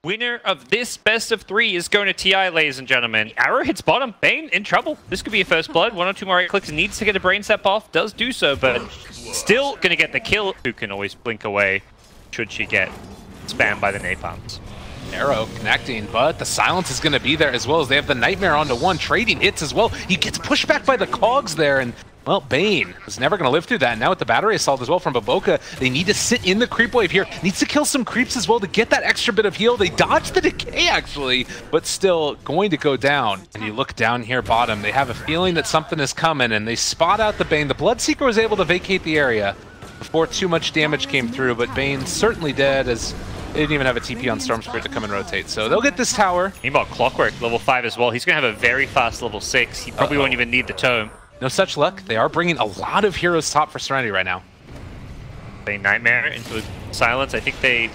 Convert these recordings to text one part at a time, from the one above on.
Winner of this best of 3 is going to TI, ladies and gentlemen. Arrow hits bottom. Bane in trouble. This could be a first blood. 1 or 2 more right clicks. Needs to get a brain step off. Does do so, but still going to get the kill. Who can always blink away should she get spammed by the napalms. Arrow connecting, but the silence is going to be there as well as they have the Nightmare onto 1, trading hits as well. He gets pushed back by the cogs there, and well, Bane was never going to live through that. Now with the battery assault as well from Baboka, they need to sit in the creep wave here. Needs to kill some creeps as well to get that extra bit of heal. They dodge the decay actually, but still going to go down. And you look down here bottom, they have a feeling that something is coming and they spot out the Bane. The Bloodseeker was able to vacate the area before too much damage came through, but Bane's certainly dead as they didn't even have a TP on Storm Spirit to come and rotate. So they'll get this tower. Meanwhile, Clockwork, level 5 as well. He's going to have a very fast level 6. He probably won't even need the tome. No such luck. They are bringing a lot of heroes top for Serenity right now. They Nightmare into silence. I think they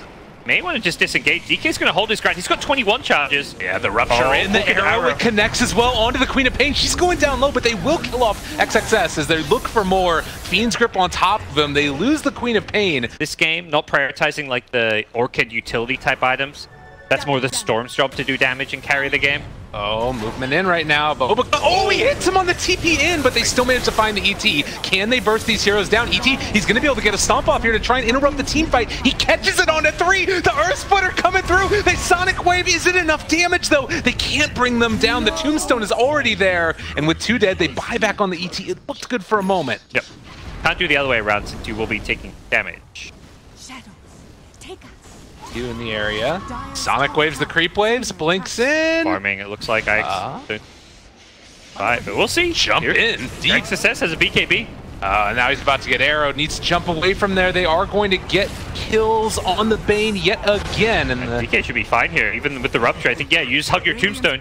may want to just disengage. DK's going to hold his ground. He's got 21 charges. Yeah, the Rupture in the arrow. It connects as well onto the Queen of Pain. She's going down low, but they will kill off XXS as they look for more. Fiend's Grip on top of them. They lose the Queen of Pain. This game, not prioritizing like the Orchid utility type items. That's more the Storm's job to do damage and carry the game. Oh, movement in right now. But oh, he hits him on the TP in, but they still managed to find the ET. Can they burst these heroes down? ET, he's going to be able to get a stomp off here to try and interrupt the team fight. He catches it on a 3. The Earth Splitter coming through. The Sonic Wave. Is it enough damage, though? They can't bring them down. The Tombstone is already there. And with 2 dead, they buy back on the ET. It looked good for a moment. Yep. Can't do the other way around since you will be taking damage. You in the area. Sonic Waves the creep waves, blinks in. Farming, it looks like Alright, but we'll see. Jump in. Deep. XSS has a BKB. Now he's about to get arrowed. Needs to jump away from there. They are going to get kills on the Bane yet again. And DK should be fine here, even with the Rupture. I think, yeah, you just hug your Tombstone.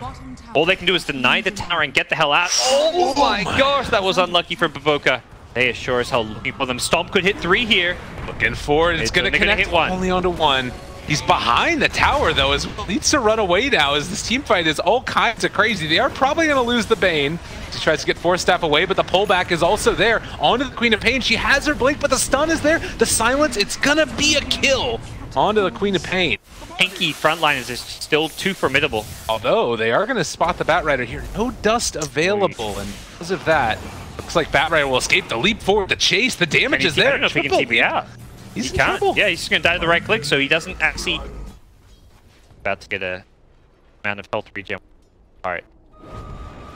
All they can do is deny the tower and get the hell out. Oh my gosh, that was unlucky for Baboka. They are sure as hell looking for them. Stomp could hit 3 here. Looking for it. It's going to connect hit 1. Only onto 1. He's behind the tower, though, as well. Needs to run away now as this team fight is all kinds of crazy. They are probably going to lose the Bane. He tries to get Force Staff away, but the pullback is also there. Onto the Queen of Pain. She has her blink, but the stun is there. The silence, it's going to be a kill. Onto the Queen of Pain. Tanky frontliners is still too formidable. Although, they are going to spot the Batrider here. No dust available, and because of that, looks like Batrider will escape the leap forward, the chase. The damage is there. I don't know if he can TP out. He can't. Yeah, he's just going to die to the right click, so he doesn't actually... About to get a amount of health regen. Alright.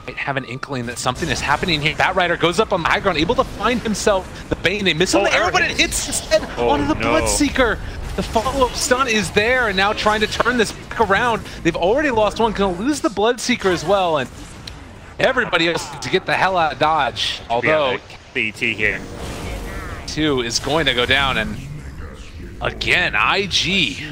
Might have an inkling that something is happening here. Batrider goes up on the high ground, able to find himself the Bane. They miss on the arrow, but it hits instead onto the Bloodseeker. The follow-up stun is there, and now trying to turn this back around. They've already lost 1, going to lose the Bloodseeker as well, and everybody else to get the hell out of Dodge. Although... the ET here. 2 is going to go down, and again, IG.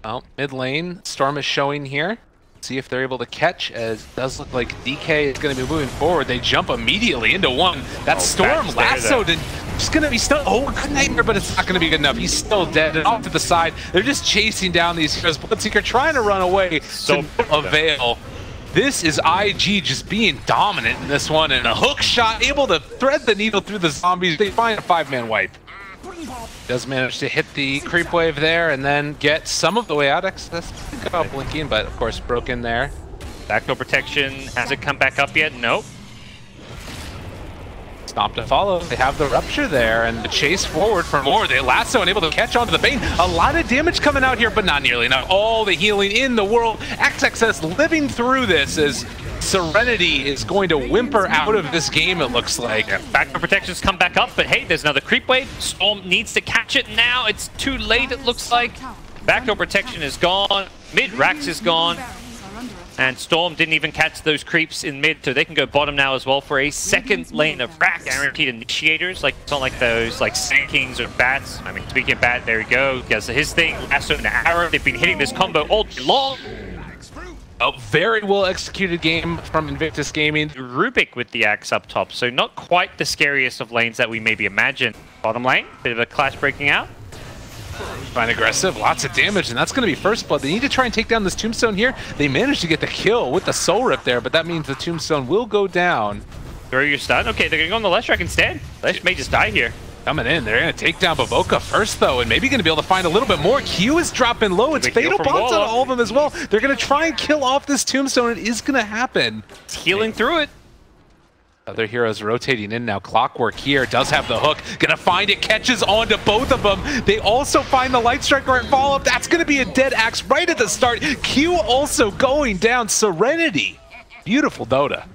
Well, mid lane, Storm is showing here. See if they're able to catch, as it does look like DK is going to be moving forward. They jump immediately into 1. That Storm lassoed and just going to be stunned. Oh, good Nightmare, but it's not going to be good enough. He's still dead and off to the side. They're just chasing down these heroes. Bloodseeker trying to run away to no avail. This is IG just being dominant in this one, and a hook shot able to thread the needle through the zombies. They find a 5-man wipe. Does manage to hit the creep wave there and then get some of the way out. That's think about blinking, but of course broken there. Backdoor protection hasn't come back up yet. Nope. Stomp to follow. They have the Rupture there and the chase forward for more. They lasso and able to catch onto the Bane. A lot of damage coming out here, but not nearly enough. All the healing in the world. XXS living through this as Serenity is going to whimper out of this game, it looks like. Yeah, backdoor protections come back up, but hey, there's another creep wave. Storm needs to catch it now. It's too late, it looks like. Backdoor protection is gone. Mid-Rax is gone. And Storm didn't even catch those creeps in mid, so they can go bottom now as well for a second lane of Rax. Guaranteed initiators, like it's not like those like Sand Kings or Bats. I mean, speaking of Bat, there we go. Does his thing, lasso and the arrow. They've been hitting this combo all day long. A very well executed game from Invictus Gaming. Rubik with the axe up top, so not quite the scariest of lanes that we maybe imagine. Bottom lane, bit of a clash breaking out. Fine aggressive, lots of damage, and that's going to be first blood. They need to try and take down this Tombstone here. They managed to get the kill with the Soul Rip there, but that means the Tombstone will go down. Throw your stun. Okay, they're going to go on the Leshrac instead. Lesh may just die here. Coming in, they're going to take down Bavoka first, though, and maybe going to be able to find a little bit more. Q is dropping low. It's Fatal Bonds on all of them as well. They're going to try and kill off this Tombstone. It is going to happen. It's healing through it. Other heroes rotating in now. Clockwork here does have the hook. Gonna find it, catches on to both of them. They also find the Light Striker and follow up. That's gonna be a dead axe right at the start. Q also going down. Serenity. Beautiful Dota.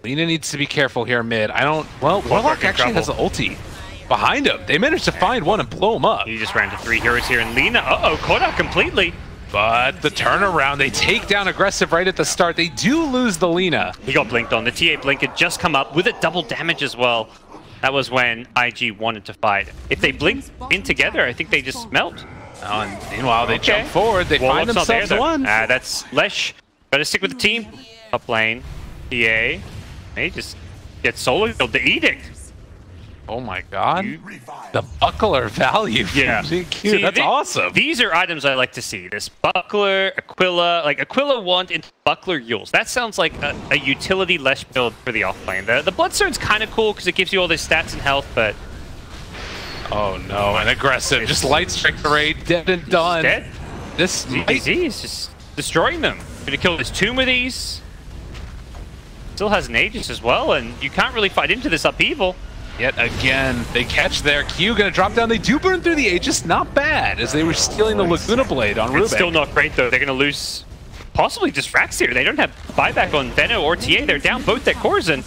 Lina needs to be careful here mid. Warlock actually has the ulti behind him. They managed to find one and blow him up. He just ran to 3 heroes here, and Lina, caught out completely. But the turnaround, they take down aggressive right at the start. They do lose the Lina. He got blinked on. The TA blink had just come up with a double damage as well. That was when IG wanted to fight. If they blink in together, I think they just melt. Oh, and meanwhile, they jump forward. They find themselves one. That's Lesh. Better stick with the team. Top lane. TA. They just get solo killed. The Edict. Oh my god. The buckler value. Yeah. See, that's awesome. These are items I like to see. This buckler, Aquila, like Aquila wand into buckler Yules. That sounds like a utility Lesh build for the offlane. The Bloodstone's kind of cool because it gives you all this stats and health, but... Oh no, and aggressive. Just Light Strike raid, dead and done. Dead? This DZ is just destroying them. Gonna kill this 2 of these. Still has an Aegis as well, and you can't really fight into this upheaval. Yet again, they catch their Q, gonna drop down. They do burn through the Aegis, not bad, as they were stealing the Laguna Blade on Rubik. It's still not great though. They're gonna lose possibly just Rax here. They don't have buyback on Benno or TA. They're down both their cores, and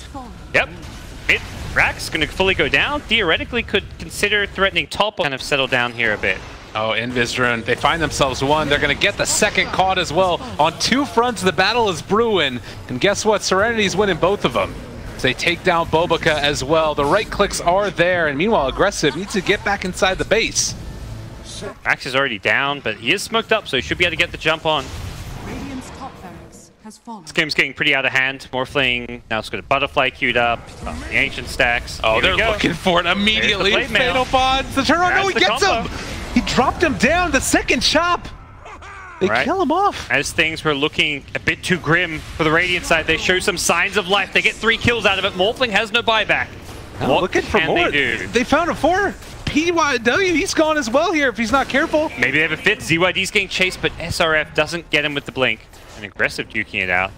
yep, Rax gonna fully go down. Theoretically could consider threatening top, kind of settle down here a bit. Oh, Invisrune, they find themselves one. They're going to get the second caught as well. On 2 fronts, the battle is brewing. And guess what? Serenity's winning both of them. They take down Bobica as well. The right clicks are there. And meanwhile, Aggressive needs to get back inside the base. Max is already down, but he is smoked up, so he should be able to get the jump on. This game's getting pretty out of hand. Morphling now it's got a Butterfly queued up. The Ancient stacks. Oh, they're looking for it immediately. Fatal Bonds. The turnaround. No, he gets him. He dropped him down. The second chop. They kill him off. As things were looking a bit too grim for the Radiant side, they show some signs of life. They get 3 kills out of it. Morphling has no buyback. What looking for more. They found a 4. PYW, he's gone as well here if he's not careful. Maybe they have a 5th. ZYD's getting chased, but SRF doesn't get him with the blink. An Aggressive duking it out.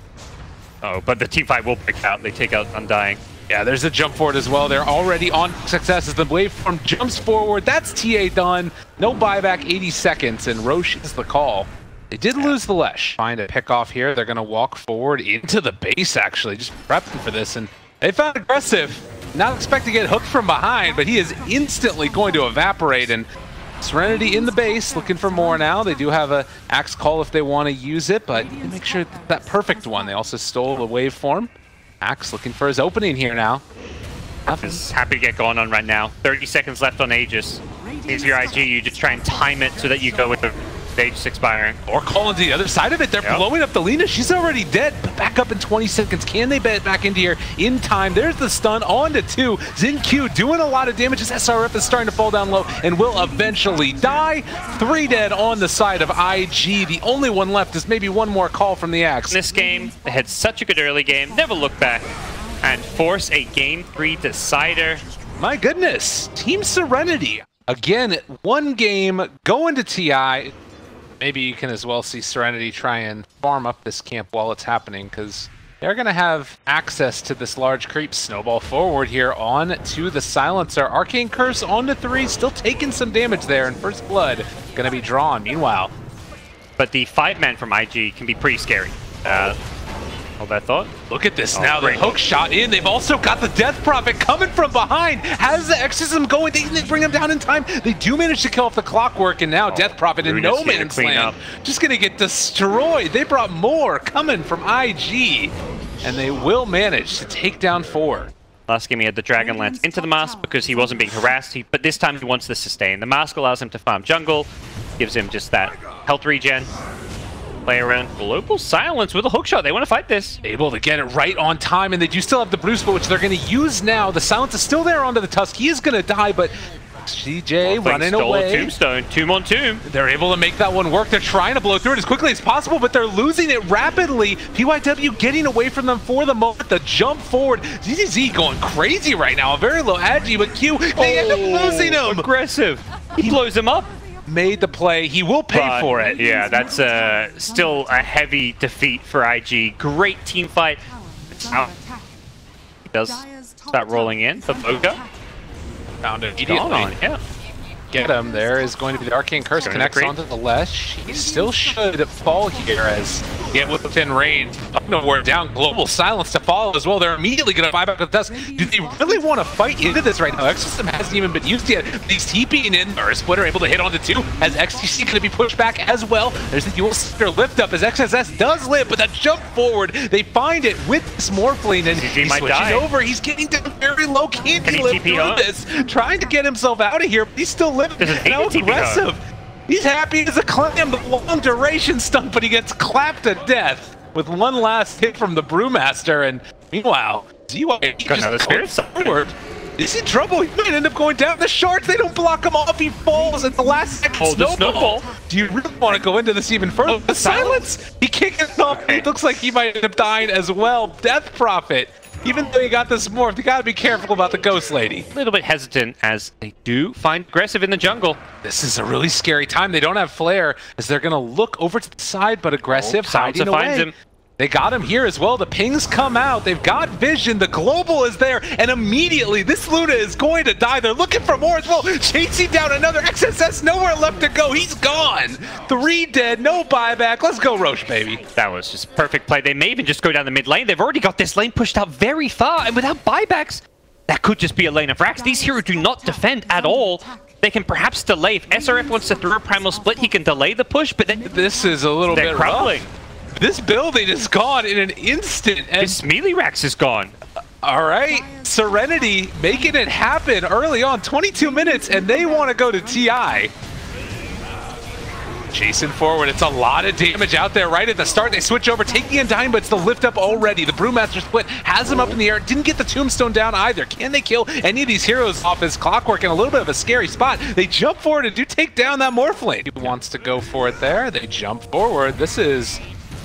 Oh, but the team fight will break out. They take out Undying. Yeah, there's a jump forward as well. They're already on success as the waveform jumps forward. That's TA done. No buyback, 80 seconds, and Roche is the call. They did lose the Lesh. Find a pick off here. They're going to walk forward into the base, actually, just prepping for this. And they found Aggressive. Not expect to get hooked from behind, but he is instantly going to evaporate. And Serenity in the base, looking for more now. They do have a axe call if they want to use it, but make sure that perfect one. They also stole the waveform. Axe looking for his opening here now. Is happy to get going on right now. 30 seconds left on Aegis. Here's your IG. You just try and time it so that you go with the Aegis expiring. Or call into the other side of it. They're blowing up the Lina. She's already dead. But back up in 20 seconds. Can they bet back into here in time? There's the stun on to 2. XinQ doing a lot of damage as SRF is starting to fall down low and will eventually die. 3 dead on the side of IG. The only one left is maybe one more call from the Axe. In this game, they had such a good early game. Never look back and force a Game 3 decider. My goodness. Team Serenity. Again, 1 game going to TI. Maybe you can as well see Serenity try and farm up this camp while it's happening, because they're going to have access to this large creep. Snowball forward here on to the Silencer. Arcane Curse on to 3, still taking some damage there, and First Blood going to be drawn. Meanwhile. But the 5-man from IG can be pretty scary. Hold that thought. Look at this now. They hook shot in. They've also got the Death Prophet coming from behind. Has the exorcism going. They bring him down in time. They do manage to kill off the Clockwork, and now Death Prophet in no man's land. Just going to get destroyed. They brought more coming from IG, and they will manage to take down 4. Last game he had the Dragon Lance into the Mask because he wasn't being harassed, but this time he wants the sustain. The Mask allows him to farm jungle, gives him just that health regen. Play around Global Silence with a hookshot. They want to fight this. Able to get it right on time, and they do still have the Blue Spell, which they're going to use now. The Silence is still there onto the Tusk. He is going to die, but CJ running away. Tombstone, tomb on tomb. They're able to make that one work. They're trying to blow through it as quickly as possible, but they're losing it rapidly. PYW getting away from them for the moment. The jump forward. ZZZ going crazy right now. A very low agi, but Q, they end up losing him. Aggressive. He blows him up. Made the play. He will pay for it. Yeah, that's still a heavy defeat for IG. Great team fight. He does start rolling in for Boga. Found it immediately. Yeah. Get him. There is going to be the Arcane Curse. Connects onto the Lesh. He still should fall here as get within range. Nowhere down. Global Silence to follow as well. They're immediately going to buy back with Dusk. Do they really want to fight into this right now? Exorcism hasn't even been used yet. He's TPing in. Or Splitter able to hit onto two as XTC going to be pushed back as well. There's the dual sister lift up as XSS does live, but that jump forward, they find it with this Morphling and he switches over. He's getting down very low. Can't he live through this? Trying to get himself out of here, but he's still living. How aggressive. He's happy as a clam, the long duration stunt, but he gets clapped to death with one last hit from the Brewmaster. And meanwhile, ZY just goes forward. Is he in trouble? He might end up going down. The Shards, they don't block him off. He falls at the last second. Snowball. Do you really want to go into this even further? The Silence. He kicks it off. It looks like he might end up dying as well. Death Prophet. Even though you got this morph, you gotta be careful about the Ghost Lady. A little bit hesitant as they do find aggressive in the jungle. This is a really scary time. They don't have Flare as they're gonna look over to the side, but aggressive hiding away. Finds him. They got him here as well. The pings come out. They've got vision. The global is there. And immediately, this Luna is going to die. They're looking for more as well. Chasing down another XSS. Nowhere left to go. He's gone. 3 dead. No buyback. Let's go, Roche, baby. That was just perfect play. They may even just go down the mid lane. They've already got this lane pushed out very far. And without buybacks, that could just be a lane of racks. These heroes do not defend at all. They can perhaps delay. If SRF wants to throw a Primal Split, he can delay the push. But then this is a little bit crumbling. This building is gone in an instant. And his melee Rax is gone. All right, Serenity making it happen early on, 22 minutes, and they want to go to TI. Chasing forward, it's a lot of damage out there right at the start. They switch over, taking and dying, but it's the lift up already. The Brewmaster Split has him up in the air. Didn't get the Tombstone down either. Can they kill any of these heroes off his Clockwork in a little bit of a scary spot? They jump forward and do take down that Morphling. He wants to go for it there. They jump forward. This is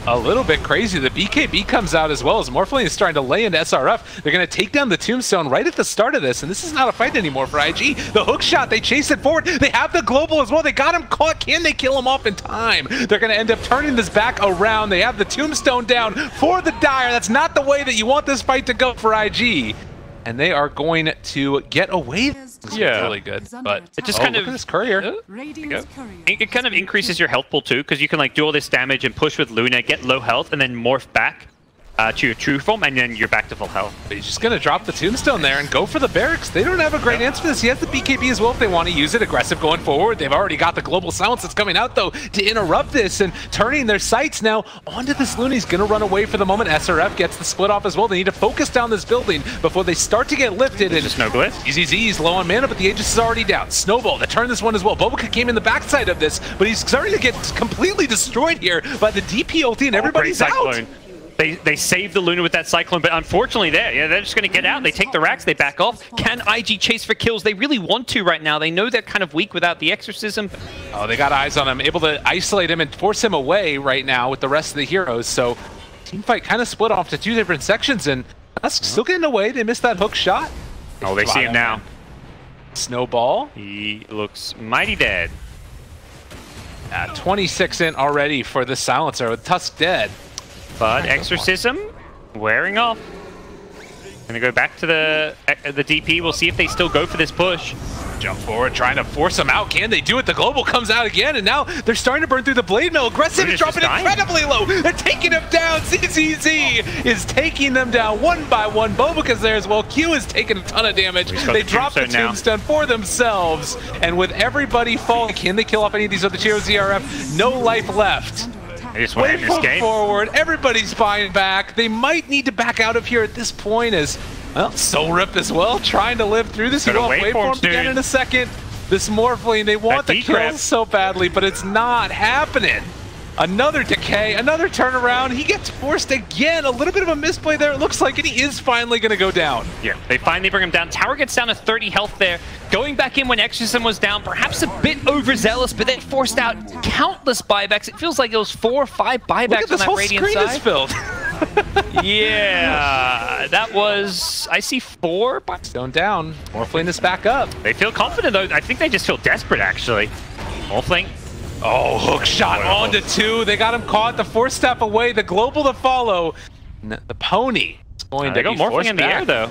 a little bit crazy. The BKB comes out as well as Morphling is starting to lay into SRF. They're going to take down the Tombstone right at the start of this, and this is not a fight anymore for IG. The hook shot, they chase it forward. They have the global as well. They got him caught. Can they kill him off in time? They're going to end up turning this back around. They have the Tombstone down for the Dire. That's not the way that you want this fight to go for IG. And they are going to get away. Yeah, really good, but it just kind of this courier. It kind of increases your health pool too, because you can like do all this damage and push with Luna, get low health, and then morph back to your true form, and then you're back to full health. But he's just going to drop the Tombstone there and go for the barracks. They don't have a great answer for this. He has the BKB as well if they want to use it. Aggressive going forward. They've already got the global silence that's coming out, though, to interrupt this and turning their sights now onto this Luna. He's going to run away for the moment. SRF gets the split off as well. They need to focus down this building before they start to get lifted. And just no glyph. ZZ's low on mana, but the Aegis is already down. Snowball to turn this one as well. Boboka came in the backside of this, but he's starting to get completely destroyed here by the DP ulti, and everybody's out. They save the Luna with that Cyclone, but unfortunately they're just going to get out. They take the racks, they back off. Can IG chase for kills? They really want to right now. They know they're kind of weak without the Exorcism. Oh, they got eyes on him, able to isolate him and force him away right now with the rest of the heroes. So team fight kind of split off to 2 different sections, and Dusk still getting away. They missed that hook shot. Oh, they see him now. Snowball. He looks mighty dead. 26 in already for the Silencer with Tusk dead. But Exorcism wearing off. Gonna go back to the DP. We'll see if they still go for this push. Jump forward, trying to force them out. Can they do it? The global comes out again, and now they're starting to burn through the blade mill. Aggressive is dropping incredibly low. They're taking him down. ZZZ is taking them down one by one. Boboka's there as well. Q is taking a ton of damage. They drop the Tombstone for themselves, and with everybody falling, can they kill off any of these other heroes? ZRF, no life left. They just want to end this game. Forward, everybody's buying back. They might need to back out of here at this point as, well, Soul Rip as well, trying to live through this. You go off waveforms again in a second. This Morphling, they want the kills so badly, but it's not happening. Another decay, another turnaround. He gets forced again. A little bit of a misplay there, it looks like, and he is finally going to go down. Yeah, they finally bring him down. Tower gets down to 30 health there. Going back in when Exorcism was down, perhaps a bit overzealous, but then forced out countless buybacks. It feels like it was 4 or 5 buybacks on that Radiant side. This whole screen is filled. Yeah, that was... I see 4. Stone down. Morphling is back up. They feel confident, though. I think they just feel desperate, actually. Morphling. Oh, hook shot onto 2. They got him caught. The 4-step away. The global to follow. The pony is going to go Morphling in the air, though.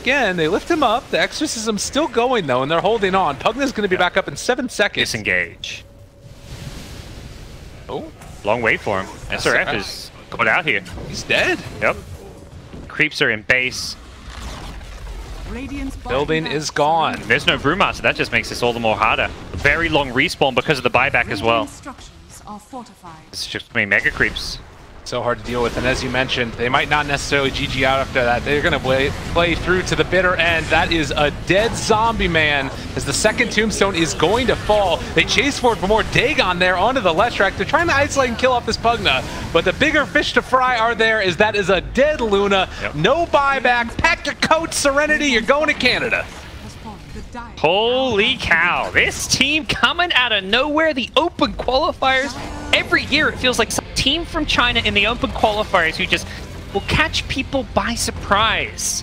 Again, they lift him up. The exorcism's still going, though, and they're holding on. Pugna's going to be back up in 7 seconds. Disengage. Oh. Long wait for him. SRF is going out here. He's dead. Yep. Creeps are in base. Building is gone. There's no Brewmaster. That just makes this all the more harder. Very long respawn because of the buyback as well. It's just mega creeps. So hard to deal with, and as you mentioned, they might not necessarily GG out after that. They're going to play through to the bitter end. That is a dead zombie man as the second tombstone is going to fall. They chase forward for more. Dagon there onto the Leshrac. They're trying to isolate and kill off this Pugna, but the bigger fish to fry are there, is that is a dead Luna. Yep. No buyback. Pack your coat, Serenity. You're going to Canada. Holy cow. This team coming out of nowhere. The open qualifiers. Every year it feels like some team from China in the open qualifiers who just will catch people by surprise.